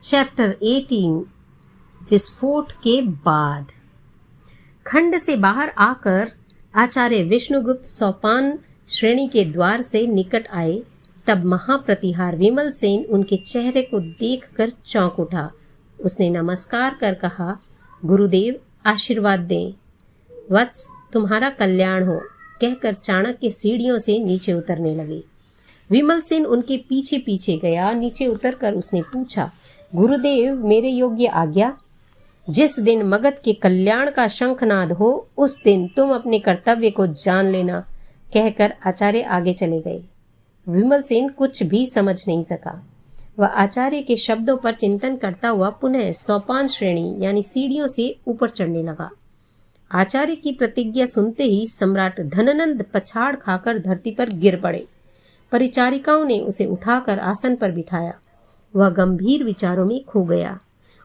Chapter 18 विस्फोट के बाद। खंड से बाहर आकर आचार्य विष्णुगुप्त सोपान श्रेणी के द्वार से निकट आए, तब महाप्रतिहार विमल सेन उनके चेहरे को देखकर चौंक उठा। उसने नमस्कार कर कहा, गुरुदेव आशीर्वाद दें। वत्स, तुम्हारा कल्याण हो, कहकर चाणक्य सीढ़ियों से नीचे उतरने लगे। विमल सेन उनके पीछे पीछे गया। नीचे उतरकर उसने पूछा, गुरुदेव मेरे योग्य आज्ञा। जिस दिन मगध के कल्याण का शंखनाद हो उस दिन तुम अपने कर्तव्य को जान लेना, कहकर आचार्य आगे चले गए। विमल सेन कुछ भी समझ नहीं सका। वह आचार्य के शब्दों पर चिंतन करता हुआ पुनः सोपान श्रेणी यानी सीढ़ियों से ऊपर चढ़ने लगा। आचार्य की प्रतिज्ञा सुनते ही सम्राट धननंद पछाड़ खाकर धरती पर गिर पड़े। परिचारिकाओं ने उसे उठाकर आसन पर बिठाया। वह गंभीर विचारों में खो गया।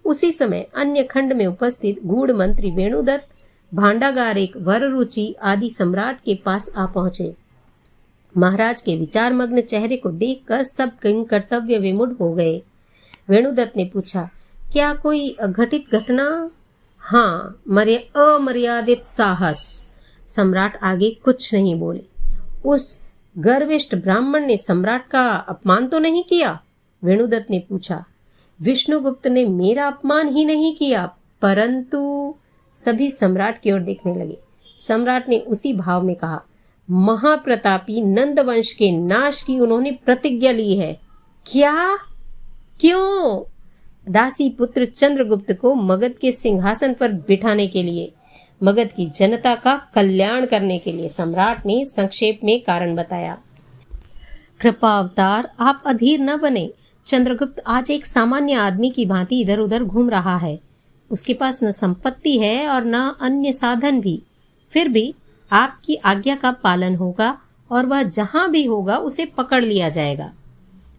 उसी समय अन्य खंड में उपस्थित गूढ़ मंत्री वेणुदत्त, भांडागारिक, वररुचि आदि सम्राट के पास आ पहुंचे। महाराज के विचारमग्न चेहरे को देखकर सब कर्तव्य विमूढ़ हो गए। वेणुदत्त ने पूछा, क्या कोई अघटित घटना? हाँ, अमर्यादित साहस। सम्राट आगे कुछ नहीं बोले। उस गर्विष्ठ ब्राह्मण ने सम्राट का अपमान तो नहीं किया? वेणुदत्त ने पूछा। विष्णुगुप्त ने मेरा अपमान ही नहीं किया, परंतु सभी सम्राट की ओर देखने लगे। सम्राट ने उसी भाव में कहा, महाप्रतापी नंद वंश के नाश की उन्होंने प्रतिज्ञा ली है। क्या? क्यों? दासी पुत्र चंद्रगुप्त को मगध के सिंहासन पर बिठाने के लिए, मगध की जनता का कल्याण करने के लिए। सम्राट ने संक्षेप में कारण बताया। कृपा अवतार, आप अधीर न बने। चंद्रगुप्त आज एक सामान्य आदमी की भांति इधर उधर घूम रहा है। उसके पास न संपत्ति है और न अन्य साधन भी। फिर भी आपकी आज्ञा का पालन होगा और वह जहां भी होगा उसे पकड़ लिया जाएगा।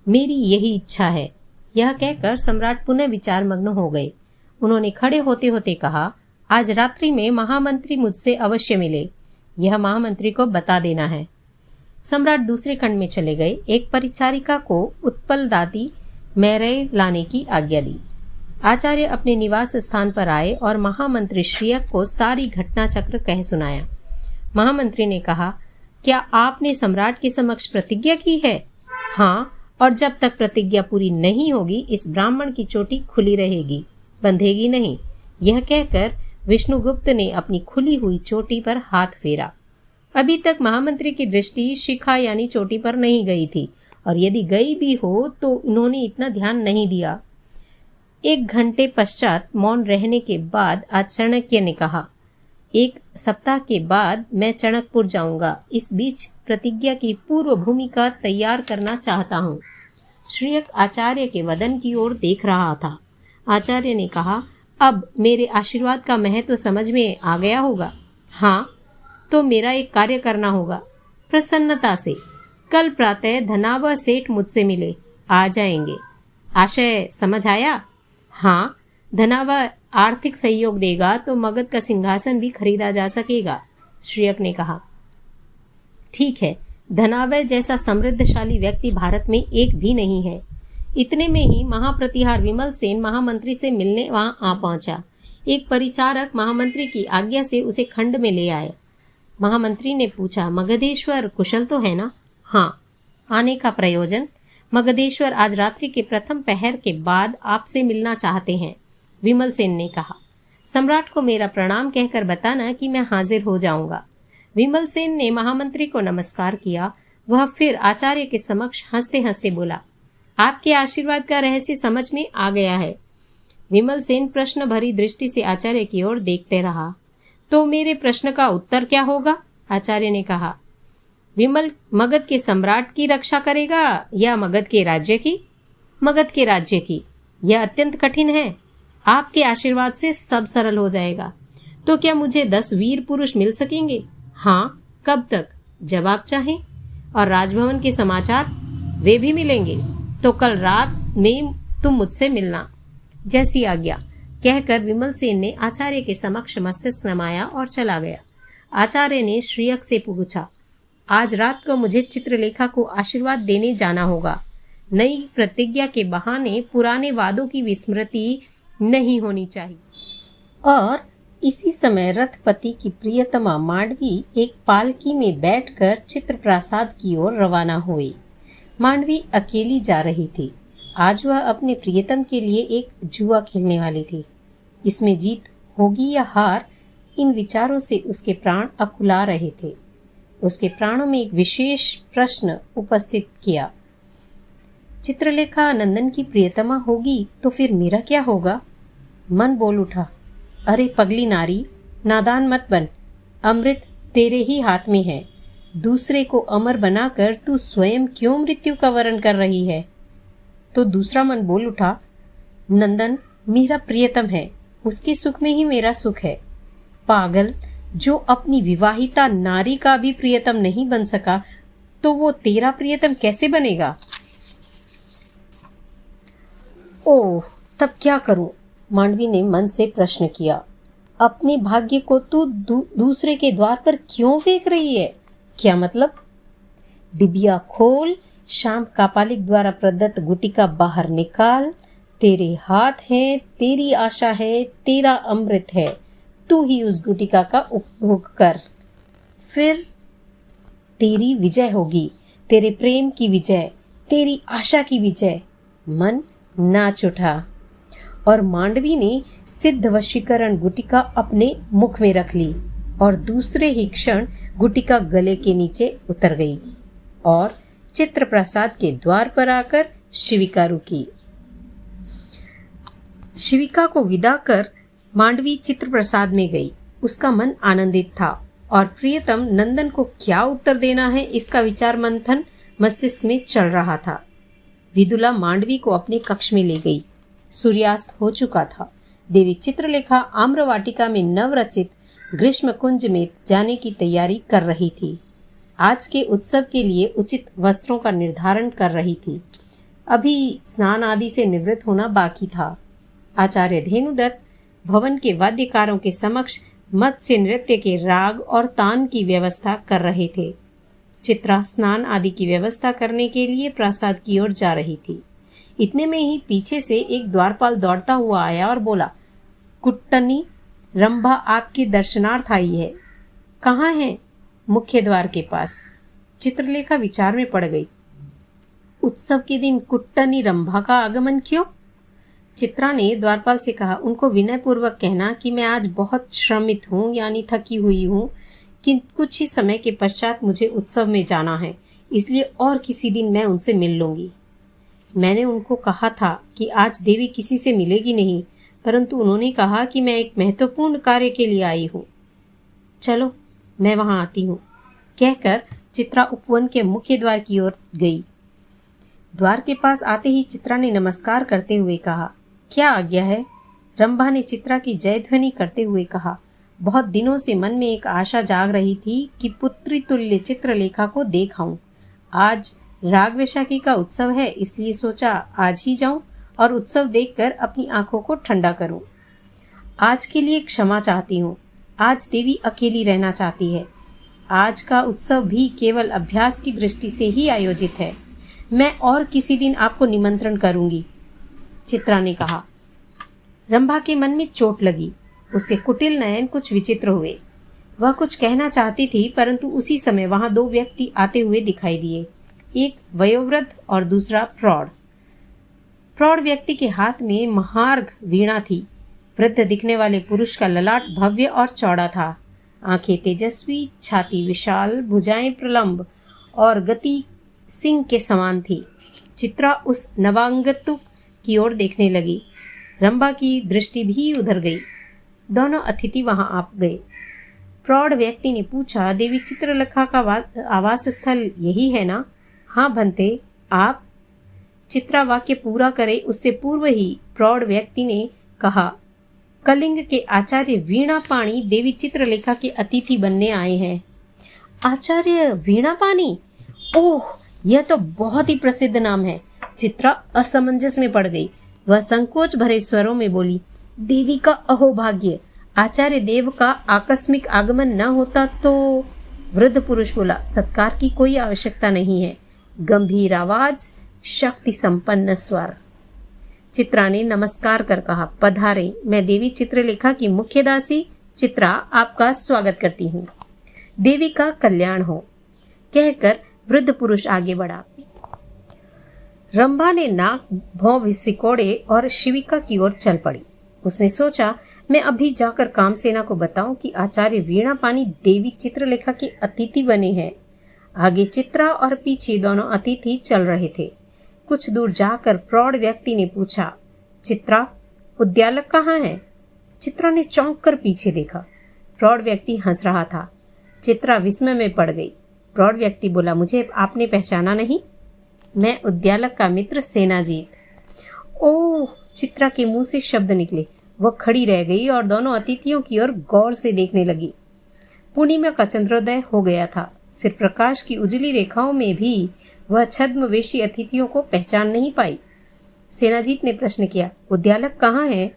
मेरी यही इच्छा है। यह कहकर सम्राट पुनः विचारमग्न हो गए। उन्होंने खड़े होते होते कहा, आज रात्रि में महामंत्री मुझसे अवश्य मिले। यह महामंत्री को बता देना है। सम्राट दूसरे खंड में चले गए। एक परिचारिका को उत्पल दाती मैरय लाने की आज्ञा दी। आचार्य अपने निवास स्थान पर आए और महामंत्री श्रीयक को सारी घटना चक्र कह सुनाया। महामंत्री ने कहा, क्या आपने सम्राट के समक्ष प्रतिज्ञा की है? हाँ, और जब तक प्रतिज्ञा पूरी नहीं होगी इस ब्राह्मण की चोटी खुली रहेगी, बंधेगी नहीं। यह कहकर विष्णुगुप्त ने अपनी खुली हुई चोटी पर हाथ फेरा। अभी तक महामंत्री की दृष्टि शिखा यानी चोटी पर नहीं गई थी, और यदि गई भी हो तो उन्होंने इतना ध्यान नहीं दिया। 1 घंटे पश्चात मौन रहने के बाद आज चाणक्य ने कहा, 1 सप्ताह के बाद मैं चणकपुर जाऊंगा। इस बीच प्रतिज्ञा की पूर्व भूमिका तैयार करना चाहता हूँ। श्रीयक आचार्य के वदन की ओर देख रहा था। आचार्य ने कहा, अब मेरे आशीर्वाद का महत्व समझ में आ गया होगा। हाँ, तो मेरा एक कार्य करना होगा। प्रसन्नता से। कल प्रातः धनावा सेठ मुझसे मिले, आ जाएंगे। आशय समझ आया? हाँ, धनावा आर्थिक सहयोग देगा तो मगध का सिंहासन भी खरीदा जा सकेगा, श्रीयक ने कहा। ठीक है, धनावय जैसा समृद्धशाली व्यक्ति भारत में एक भी नहीं है। इतने में ही महाप्रतिहार विमल सेन महामंत्री से मिलने वहां आ पहुंचा। एक परिचारक महामंत्री की आज्ञा से उसे खंड में ले आए। महामंत्री ने पूछा, मगधेश्वर कुशल तो है ना? हाँ। आने का प्रयोजन? मगधेश्वर आज रात्रि के प्रथम पहर के बाद आपसे मिलना चाहते हैं, विमल सेन ने कहा। सम्राट को मेरा प्रणाम कहकर बताना कि मैं हाजिर हो जाऊंगा। विमल सेन ने महामंत्री को नमस्कार किया। वह फिर आचार्य के समक्ष हंसते हंसते बोला, आपके आशीर्वाद का रहस्य समझ में आ गया है। विमल सेन प्रश्न भरी दृष्टि से आचार्य की ओर देखते रहा। तो मेरे प्रश्न का उत्तर क्या होगा? आचार्य ने कहा। विमल मगध के सम्राट की रक्षा करेगा या मगध के राज्य की? मगध के राज्य की। यह अत्यंत कठिन है। आपके आशीर्वाद से सब सरल हो जाएगा। तो क्या मुझे 10 वीर पुरुष मिल सकेंगे? हाँ। कब तक? जब आप चाहें। और राजभवन के समाचार? वे भी मिलेंगे। तो कल रात में तुम मुझसे मिलना। जैसी आज्ञा, कहकर विमल सेन ने आचार्य के समक्ष मस्तक नमाया और चला गया। आचार्य ने श्रीयक से पूछा, आज रात को मुझे चित्रलेखा को आशीर्वाद देने जाना होगा। नई प्रतिज्ञा के बहाने पुराने वादों की विस्मृति नहीं होनी चाहिए। और इसी समय रथपति की प्रियतमा मांडवी एक पालकी में बैठकर चित्रप्रासाद की ओर रवाना हुई। मांडवी अकेली जा रही थी। आज वह अपने प्रियतम के लिए एक जुआ खेलने वाली थी। इसमें जीत होगी या हार, इन विचारों से उसके प्राण अकुला रहे थे। उसके प्राणों में एक विशेष प्रश्न उपस्थित किया, चित्रलेखा नंदन की प्रियतमा होगी तो फिर मेरा क्या होगा? मन बोल उठा, अरे पगली नारी, नादान मत बन, अमृत तेरे ही हाथ में है। दूसरे को अमर बनाकर तू स्वयं क्यों मृत्यु का वरण कर रही है? तो दूसरा मन बोल उठा, नंदन मेरा प्रियतम है, उसके सुख में ही मेरा सुख है। पागल, जो अपनी विवाहिता नारी का भी प्रियतम नहीं बन सका तो वो तेरा प्रियतम कैसे बनेगा? ओह, तब क्या करूं? मांडवी ने मन से प्रश्न किया। अपने भाग्य को तू दूसरे के द्वार पर क्यों फेंक रही है? क्या मतलब? डिबिया खोल, शाम कापालिक द्वारा प्रदत्त गुटिका बाहर निकाल। तेरे हाथ हैं, तेरी आशा है, तेरा अमृत है, तू ही उस गुटिका का उपभोग कर। फिर तेरी विजय होगी, तेरे प्रेम की विजय, तेरी आशा की विजय। मन नाच उठा और मांडवी ने सिद्ध वशीकरण गुटिका अपने मुख में रख ली और दूसरे ही क्षण गुटिका गले के नीचे उतर गई और चित्रप्रसाद के द्वार पर आकर शिविका रुकी। शिविका को विदा कर मांडवी चित्रप्रसाद में गई। उसका मन आनंदित था और प्रियतम नंदन को क्या उत्तर देना है इसका विचार मंथन मस्तिष्क में चल रहा था। विदुला मांडवी को अपने कक्ष में ले गई। सूर्यास्त हो चुका था। देवी चित्रलेखा आम्रवाटिका में नवरचित ग्रीष्म कुंज में जाने की तैयारी कर रही थी। आज के उत्सव के लिए उचित वस्त्रों का निर्धारण कर रही थी। अभी स्नान आदि से निवृत्त होना बाकी था। आचार्य धेनुदत्त भवन के वाद्यकारों के समक्ष मत्स्य नृत्य के राग और तान की व्यवस्था कर रहे थे। चित्रा स्नान आदि की व्यवस्था करने के लिए प्रासाद की ओर जा रही थी। इतने में ही पीछे से एक द्वारपाल दौड़ता हुआ आया और बोला, कुट्टनी, रंभा आपके दर्शनार्थ आई है। कहाँ है? मुख्य द्वार के पास। चित्रलेखा विचार में पड़ गई। उत्सव के दिन कुट्टनी रंभा का आगमन क्यों? चित्रा ने द्वारपाल से कहा, उनको विनय पूर्वक कहना कि मैं आज बहुत श्रमित हूँ, यानी थकी हुई हूँ, कि कुछ ही समय के पश्चात मुझे उत्सव में जाना है, इसलिए और किसी दिन मैं उनसे मिल लूंगी। मैंने उनको कहा था कि आज देवी किसी से मिलेगी नहीं, परंतु उन्होंने कहा कि मैं एक महत्वपूर्ण कार्य के लिए आई हूँ। चलो मैं वहां आती हूँ, कहकर चित्रा उपवन के मुख्य द्वार की ओर गई। द्वार के पास आते ही चित्रा ने नमस्कार करते हुए कहा, क्या आज्ञा है? रंभा ने चित्रा की जयध्वनि करते हुए कहा, बहुत दिनों से मन में एक आशा जाग रही थी कि पुत्री तुल्य चित्रलेखा को देख आऊं। आज राग वैशाखी का उत्सव है, इसलिए सोचा आज ही जाऊं और उत्सव देखकर अपनी आंखों को ठंडा करूं। आज के लिए क्षमा चाहती हूं। आज देवी अकेली रहना चाहती है। आज का उत्सव भी केवल अभ्यास की दृष्टि से ही आयोजित है। मैं और किसी दिन आपको निमंत्रण करूंगी, चित्रा ने कहा। रंभा के मन में चोट लगी। उसके कुटिल नयन कुछ विचित्र हुए। वह कुछ कहना चाहती थी, परंतु उसी समय वहां दो व्यक्ति आते हुए दिखाई दिए, एक वयोवृद्ध और दूसरा प्रौढ़। प्रौढ़ व्यक्ति के हाथ में महार्घ वीणा थी। वृद्ध दिखने वाले पुरुष का ललाट भव्य और चौड़ा था। आंखें तेजस्वी, छाती विशाल, भुजाएं प्रलंब और गति सिंह के समान थी। चित्रा उस नवांगतुक की ओर देखने लगी। रंभा की दृष्टि भी उधर गई। दोनों अतिथि वहां आ गए। प्रौढ़ व्यक्ति ने पूछा, देवी चित्रलेखा का आवास स्थल यही है ना? हाँ भंते, आप? चित्रा वाक्य पूरा करे उससे पूर्व ही प्रौढ़ व्यक्ति ने कहा, कलिंग के आचार्य वीणा पाणी देवी चित्रलेखा के अतिथि बनने आए हैं। आचार्य वीणा पाणी? ओह, यह तो बहुत ही प्रसिद्ध नाम है। चित्रा असमंजस में पड़ गई। वह संकोच भरे स्वरों में बोली, देवी का अहोभाग्य, आचार्य देव का आकस्मिक आगमन न होता तो। वृद्ध पुरुष बोला, सत्कार की कोई आवश्यकता नहीं है। गंभीर आवाज, शक्ति संपन्न स्वर। चित्रा ने नमस्कार कर कहा, पधारे, मैं देवी चित्रलेखा की मुख्य दासी चित्रा आपका स्वागत करती हूँ। देवी का कल्याण हो, कहकर वृद्ध पुरुष आगे बढ़ा। रंभा ने नाक भौं सिकोड़े और शिविका की ओर चल पड़ी। उसने सोचा, मैं अभी जाकर कामसेना को बताऊं कि आचार्य वीणा पानी देवी चित्रलेखा के अतिथि बने हैं। आगे चित्रा और पीछे दोनों अतिथि चल रहे थे। कुछ दूर जाकर प्रौढ़ व्यक्ति ने पूछा, चित्रा, उद्यालक कहाँ है? चित्रा ने चौंक कर पीछे देखा। प्रौढ़ व्यक्ति हंस रहा था। चित्रा विस्मय में पड़ गई। प्रौढ़ व्यक्ति बोला, मुझे आपने पहचाना नहीं? मैं उद्यालक का मित्र सेनाजीत। ओह! चित्रा के मुंह से शब्द निकले। वह खड़ी रह गई और दोनों अतिथियों की ओर गौर से देखने लगी। पूर्णिमा का चंद्रोदय हो गया था। फिर प्रकाश की उजली रेखाओं में भी वह छद्मवेशी अतिथियों को पहचान नहीं पाई। सेनाजीत ने प्रश्न किया, उद्यालक कहाँ है?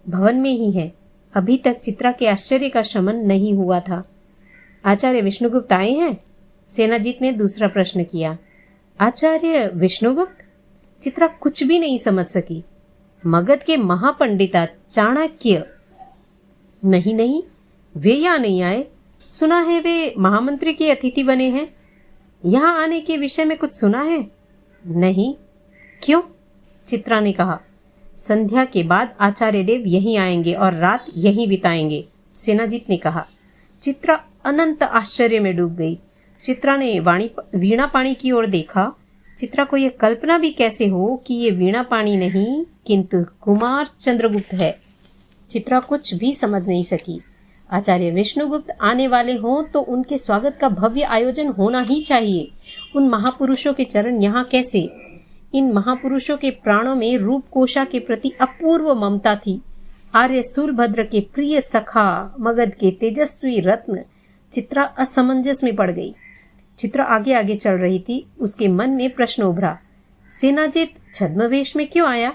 भवन में ही है। अभी तक चित्रा के आश्चर्य का शमन नहीं हुआ था। आचार्य विष्णुगुप्त आए हैं? सेनाजीत ने दूसरा प्रश्न किया। आचार्य विष्णुगुप्त? चित्रा कुछ भी नहीं समझ सकी। मगध के महापंडिता चाणक्य? नहीं, वे यहाँ नहीं आए। सुना है वे महामंत्री के अतिथि बने हैं। यहाँ आने के विषय में कुछ सुना है? नहीं। क्यों? चित्रा ने कहा, संध्या के बाद आचार्य देव यहीं आएंगे और रात यहीं बिताएंगे। सेनाजीत ने कहा। चित्रा अनंत आश्चर्य में डूब गई। चित्रा ने वीणा पाणी की ओर देखा। चित्रा को यह कल्पना भी कैसे हो कि ये वीणा पाणी नहीं किंतु कुमार चंद्रगुप्त है। चित्रा कुछ भी समझ नहीं सकी। आचार्य विष्णुगुप्त आने वाले हों तो उनके स्वागत का भव्य आयोजन होना ही चाहिए। उन महापुरुषों के चरण यहाँ कैसे? इन महापुरुषों के प्राणों में रूपकोशा के प्रति अपूर्व ममता थी। आर्य स्थूलभद्र के प्रिय सखा, मगध के तेजस्वी रत्न। चित्रा असमंजस में पड़ गई। चित्रा आगे आगे चल रही थी। उसके मन में प्रश्न उभरा, सेनाजीत छद्मवेश में क्यों आया?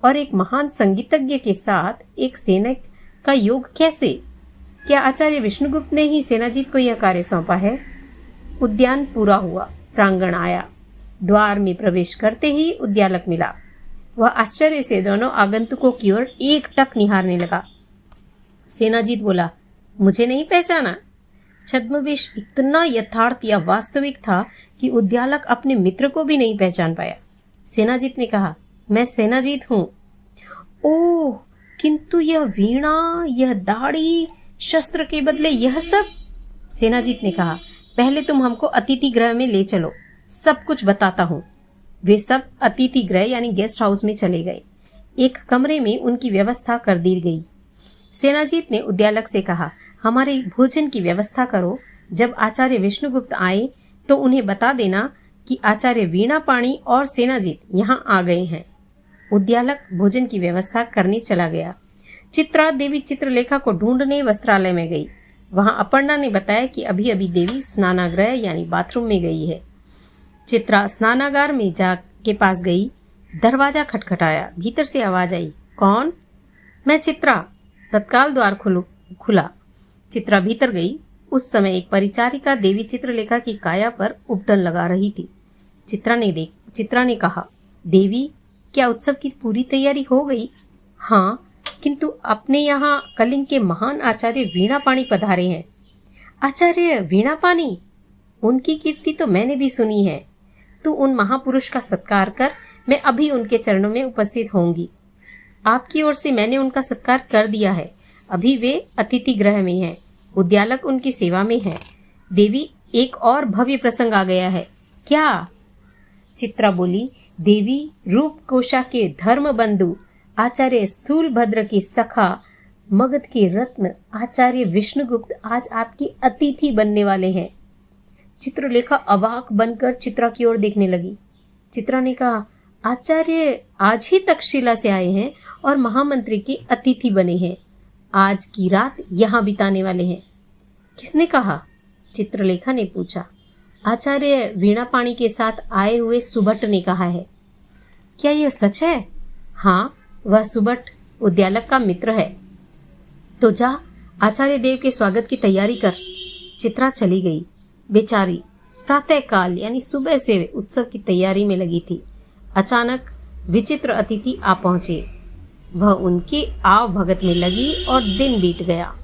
और एक महान संगीतज्ञ के साथ एक सैनिक का योग कैसे? क्या आचार्य विष्णुगुप्त ने ही सेनाजीत को यह कार्य सौंपा है? उद्यान पूरा हुआ, प्रांगण आया। द्वार में प्रवेश करते ही उद्यालक मिला। वह आश्चर्य से दोनों आगंतुकों की ओर एकटक निहारने लगा। सेनाजीत बोला, मुझे नहीं पहचाना? छद्मवेश इतना यथार्थ या वास्तविक था कि उद्यालक अपने मित्र को भी नहीं पहचान पाया। सेनाजीत ने कहा, मैं सेनाजीत हूँ। ओह, किंतु यह वीणा, यह दाढ़ी, शस्त्र के बदले यह सब? सेनाजीत ने कहा, पहले तुम हमको अतिथि गृह में ले चलो, सब कुछ बताता हूँ। वे सब अतिथि गृह यानी गेस्ट हाउस में चले गए। एक कमरे में उनकी व्यवस्था कर दी गई। सेनाजीत ने उद्यालक से कहा, हमारे भोजन की व्यवस्था करो। जब आचार्य विष्णुगुप्त आए तो उन्हें बता देना कि आचार्य वीणा पाणी और सेनाजीत यहाँ आ गए हैं। उद्यालक भोजन की व्यवस्था करने चला गया। चित्रा देवी चित्रलेखा को ढूंढने वस्त्रालय में गई। वहां अपर्णा ने बताया कि अभी अभी देवी स्नानागृह यानी बाथरूम में गई है। चित्रा स्नानागार में के पास गई। दरवाजा खटखटाया। भीतर से आवाज आई, कौन? मैं चित्रा। तत्काल द्वार खुला। चित्रा भीतर गई। उस समय एक परिचारिका देवी चित्रलेखा की काया पर उपटन लगा रही थी। चित्रा ने कहा, देवी, क्या उत्सव की पूरी तैयारी हो गई? हाँ, किंतु अपने यहाँ कलिंग के महान आचार्य वीणा पाणी पधारे हैं। आचार्य वीणा पाणी? उनकी कीर्ति तो मैंने भी सुनी है। तू उन महापुरुष का सत्कार कर, मैं अभी उनके चरणों में उपस्थित होंगी। आपकी ओर से मैंने उनका सत्कार कर दिया है। अभी वे अतिथि गृह में हैं। उद्यालक उनकी सेवा में है। देवी, एक और भव्य प्रसंग आ गया है। क्या? चित्रा बोली, देवी, रूपकोशा के धर्म बंधु आचार्य स्थूलभद्र के सखा, मगध के रत्न आचार्य विष्णुगुप्त आज आपकी अतिथि बनने वाले हैं। चित्रलेखा अवाक बनकर चित्रा की ओर देखने लगी। चित्रा ने कहा, आचार्य आज ही तक्षशिला से आए हैं और महामंत्री के अतिथि बने हैं। आज की रात यहाँ बिताने वाले हैं। किसने कहा? चित्रलेखा ने पूछा। आचार्य वीणा पाणी के साथ आए हुए सुभट ने कहा है। क्या यह सच है? हाँ, वह सुभट उद्यालक का मित्र है। तो जा, आचार्य देव के स्वागत की तैयारी कर। चित्रा चली गई। बेचारी प्रातःकाल यानी सुबह से उत्सव की तैयारी में लगी थी। अचानक विचित्र अतिथि आ पहुंचे। वह उनके आव भगत में लगी और दिन बीत गया।